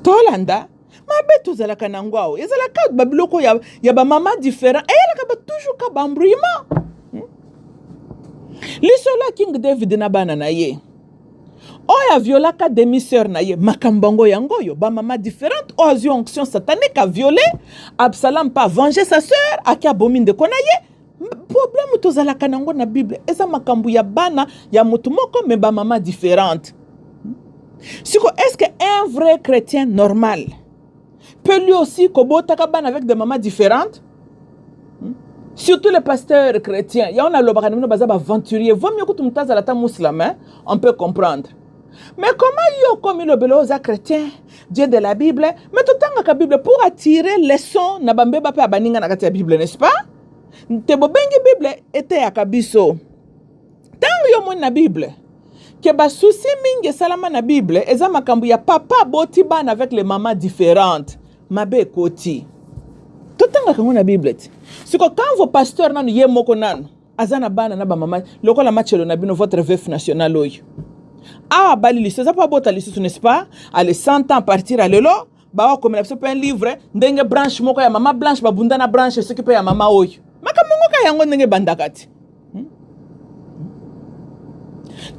Tolanda mabe tozala kanangwao. Ezala ka babiloko ya ba mama différent. Et elle ka toujours ka bambrima. Lisola King David na bana na ye. Oya viola ka demi-sœur na ye. Makambongo yango yo. Ba mama différente. Oya onction satanique a violé. Absalom pas venger sa sœur. Aki abomine de kona ye. Problème tozala kanango na Bible. Eza makambu ya bana ya mutumoko me ba mama différente. Est-ce qu'un vrai chrétien normal peut lui aussi kobota ka bana avec des mamans différentes? Surtout les pasteurs chrétiens. Il y a un alobakano bazaba aventurier. Vaut mieux que tu me tases à la table musulmane, on peut comprendre. Mais comment yo comme le beloza chrétien, Dieu de la Bible, mais tout le temps la Bible pour attirer les sons na bambe ba pe abaninga na kati ya Bible, n'est-ce pas? Te bobengi Bible était à kabiso. Tant yo mon na Bible. Que ba souci mingi salama na Bible, eza makambu ya papa boti ban avec les mamans différentes. Mabe koti. Tout le temps que la Bible. C'est que quand vos pasteurs n'ont yé moko nan, azana bana na ba mama, loko la match na bino votre veuf national oy. Ah bali liso, ça pas bota liso n'est-ce pas? Allez 100 ans partir à l'élo, ba comme la un livre, ndenge branche moko ya mama blanche ba bunda na branche ce qui peut ya mama oy. Maka mongo ka yango ndenge bandakati.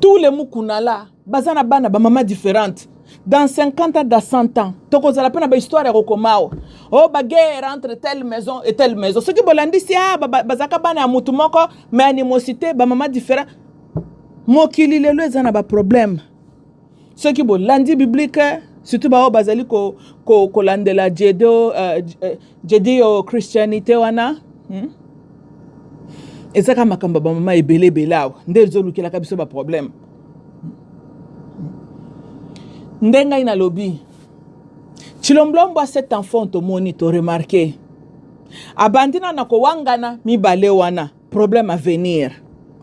Tous les mukuna là, bazana bana ba mama différente. Dans 50 ans, dans 100 ans, toko za la peine ba histoire ya kokomao. Oh ba guerre entre telle maison et telle maison. Ce qui bolandi si bazaka bana mutu moko mais animosité ba mama différent. Mokili lelo ezana ba problème. Ce qui bolandi biblique surtout ba bazali ko landela Judeo Christianité wana. Ezaka makamba ba mama ebele belawa. Ndezo lukela kabiso ba problème. Ndenga ina lobby. Chilomblombo a 7 enfants to moni to remarqué. Abandina na ko wangana mi bale wana. Problème à venir.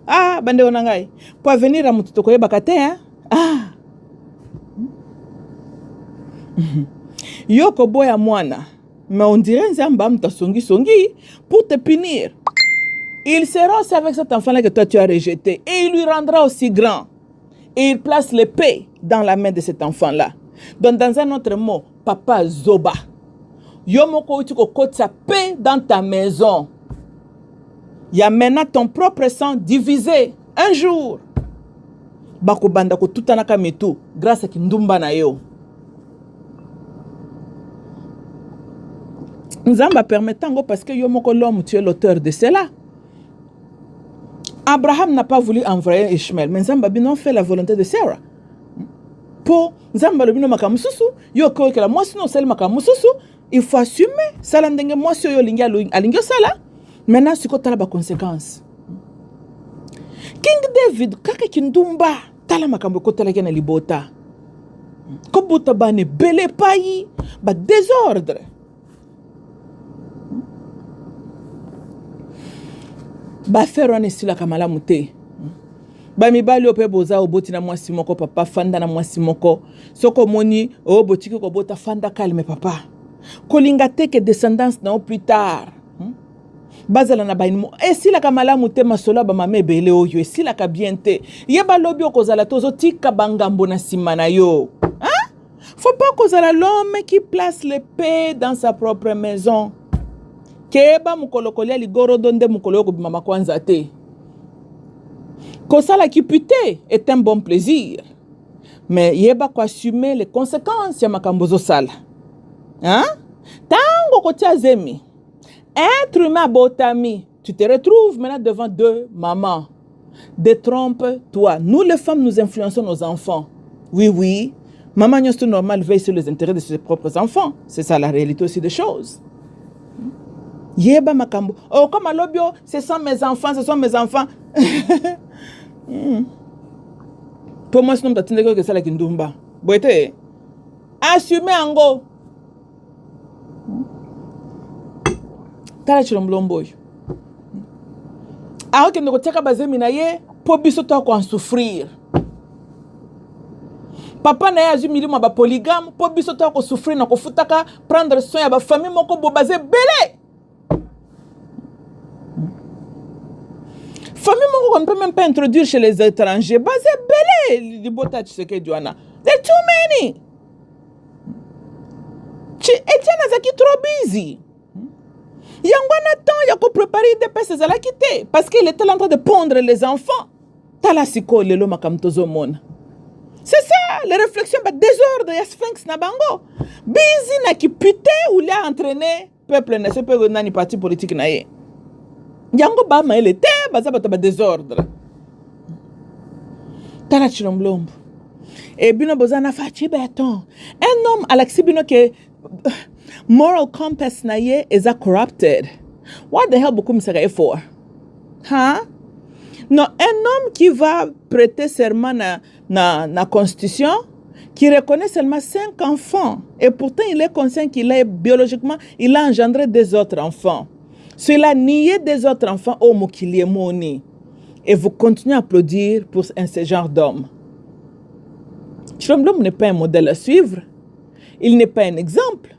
Ah, bande wana ngai. Pour venir a mutu to ko yeba kate hein? Ah. Yoko boya mwana. Mais on dirait nzamba mta songi songi pour te punir. Il sera aussi avec cet enfant-là que toi tu as rejeté. Et il lui rendra aussi grand. Et il place l'épée dans la main de cet enfant-là. Donc, dans un autre mot, papa Zoba. Yomoko uti ko kotsa paix dans ta maison. Y a maintenant ton propre sang divisé. Un jour. Bako banda ko tutanaka mitu. Grâce à kindumba na yo. Nzamba permettant parce que Yomoko l'homme, tu es l'auteur de cela. Abraham n'a pas voulu envoyer Ishmael, mais Nzamba bino fait la volonté de Sarah. Pour Nzamba le bino makamususu, yo ko que la moi sinon celle makamususu, il faut assumer sala ndenge moi si yo lingi alingio sala. Maintenant ce côté là ba conséquence. King David kaka kindumba tala makambo ko tala kena libota. Ko bota bane belé payi ba désordre. Ba faire on est la kamala muté. Ba mi bali ope boza oboti na mwasi moko papa fanda na mwasi moko. Soko moni oboti ko bota fanda calme papa. Kolinga teke descendance na plus tard. Bazala na bainmo. Et si la kamala muté masola ba mame bele oyo. Et si la kabiente. Yeba lobi okozala tozo tika bangambo na simana yo. Hein? Faut pas kozala l'homme qui place l'épée dans sa propre maison. Keba mukolokolia ligoro donde mukolo ko mama kwanza te. Kosala kipute est un bon plaisir. Mais yeba ko assumer les conséquences ya makambozo sala. Hein? Tango ko tia zemi. Être humain botami, tu te retrouves maintenant devant 2 mamans. Détrompe-toi. Nous les femmes nous influençons nos enfants. Oui. Maman n'est pas normal veille sur les intérêts de ses propres enfants. C'est ça la réalité aussi des choses. Yeba makambo. Oh, comme à l'obio, ce sont mes enfants. Pour moi, sinon, tu n'as que ça la kindumba. Boite. Assumez ango. Tala chilomblombo. Alors que nous retirons basé minaye, pour biso to ko en souffrir. Papa na yazu milimo ba polygame, pour biso to ko souffrir na ko futaka prendre soin ya ba famille moko bo basé belé. Famille on ne peut même pas introduire chez les étrangers. Basé belé, libota tseke duana. They're too many. Etienne azaki trop busy. Yangwana temps ya ko préparer des personnes à la quitter parce qu'il était en train de pondre les enfants. Tala siko lelo makamtozo mona. C'est ça, les réflexions ba désordre ya sphinx na bango. Busy na ki putain ou l'a entraîné peuple na ce peuple nani parti politique na ye. Yango ba ma ele te baza ba désordre. Tala chilomblombo. Et bino bozana fachi beton. Un homme alaxi bino ke moral compass na ye is a corrupted. What the hell beaucoup m'sera for? Hein? Non, un homme qui va prêter serment na constitution, qui reconnaît seulement 5 enfants, et pourtant il est conscient qu'il est biologiquement, il a engendré des autres enfants. Cela nié des autres enfants au mokilier moni. Et vous continuez à applaudir pour ce genre d'homme. Chilomblom n'est pas un modèle à suivre. Il n'est pas un exemple.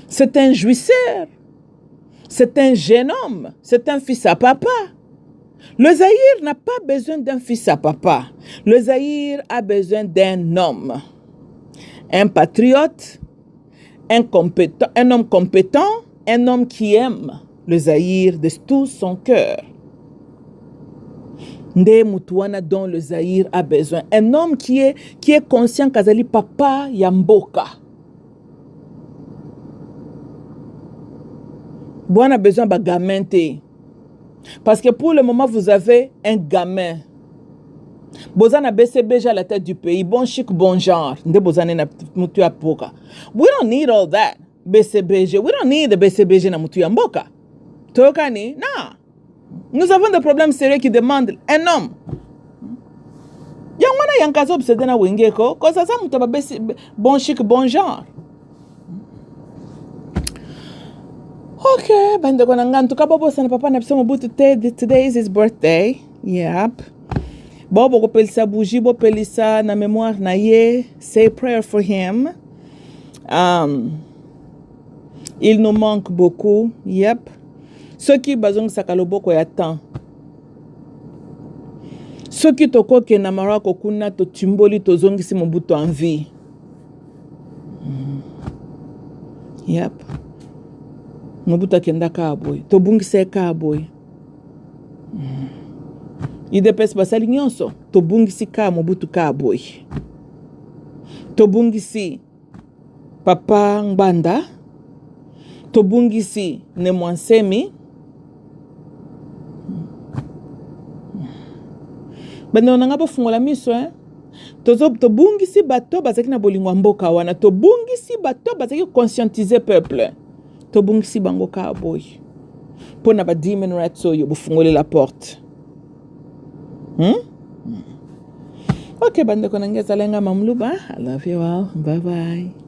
C'est un jouisseur. C'est un jeune homme. C'est un fils à papa. Le Zaïre n'a pas besoin d'un fils à papa. Le Zaïre a besoin d'un homme. Un patriote, un homme compétent, un homme qui aime le Zaïre de tout son cœur. Nde mutuana dont le Zaïre a besoin. Un homme qui est conscient kazali papa yamboka. Bon, on a besoin de gamin. Parce que pour le moment, vous avez un gamin. Vous avez un BCBG à la tête du pays. Bon chic, bon genre. We don't need all that. BCBG. We don't need the BCBG na mutu yamboka. Tokani? Non. Nous avons des problèmes sérieux qui demandent un homme. Yangwana yankazo obsédé na wengeko. Cause ça mutu ba bon chic, bon genre. Ok, en tout cas, Bobo, ça n'a pas today is his birthday. Yep. Bobo, go pelisa bougie, bo pelisa na mémoire na ye. Say a prayer for him. Il nous manque beaucoup. Yep. Ceux qui bazong sakaloboko ya temps. Ceux qui toko ke namara kokuna to tumboli to zongisi mobutu en vie. Yep. Mobutu akenda kaboy. To bungise kaboy. Idepes basali nyonso. To bungisi ka mobutu kaboy. To bungisi papa Ngbanda. To bungisi ne mwansemi. Bende onanga bo fungola miso to bungisi bato bazaki na bolingwa mboka wana. To bungisi bato bazaki conscientiser peuple. To bungisi bango kaboy. Pona ba demon rats oyo bufungole la porte. Ok, bande konangeza lenga mamluba. I love you all. Bye bye.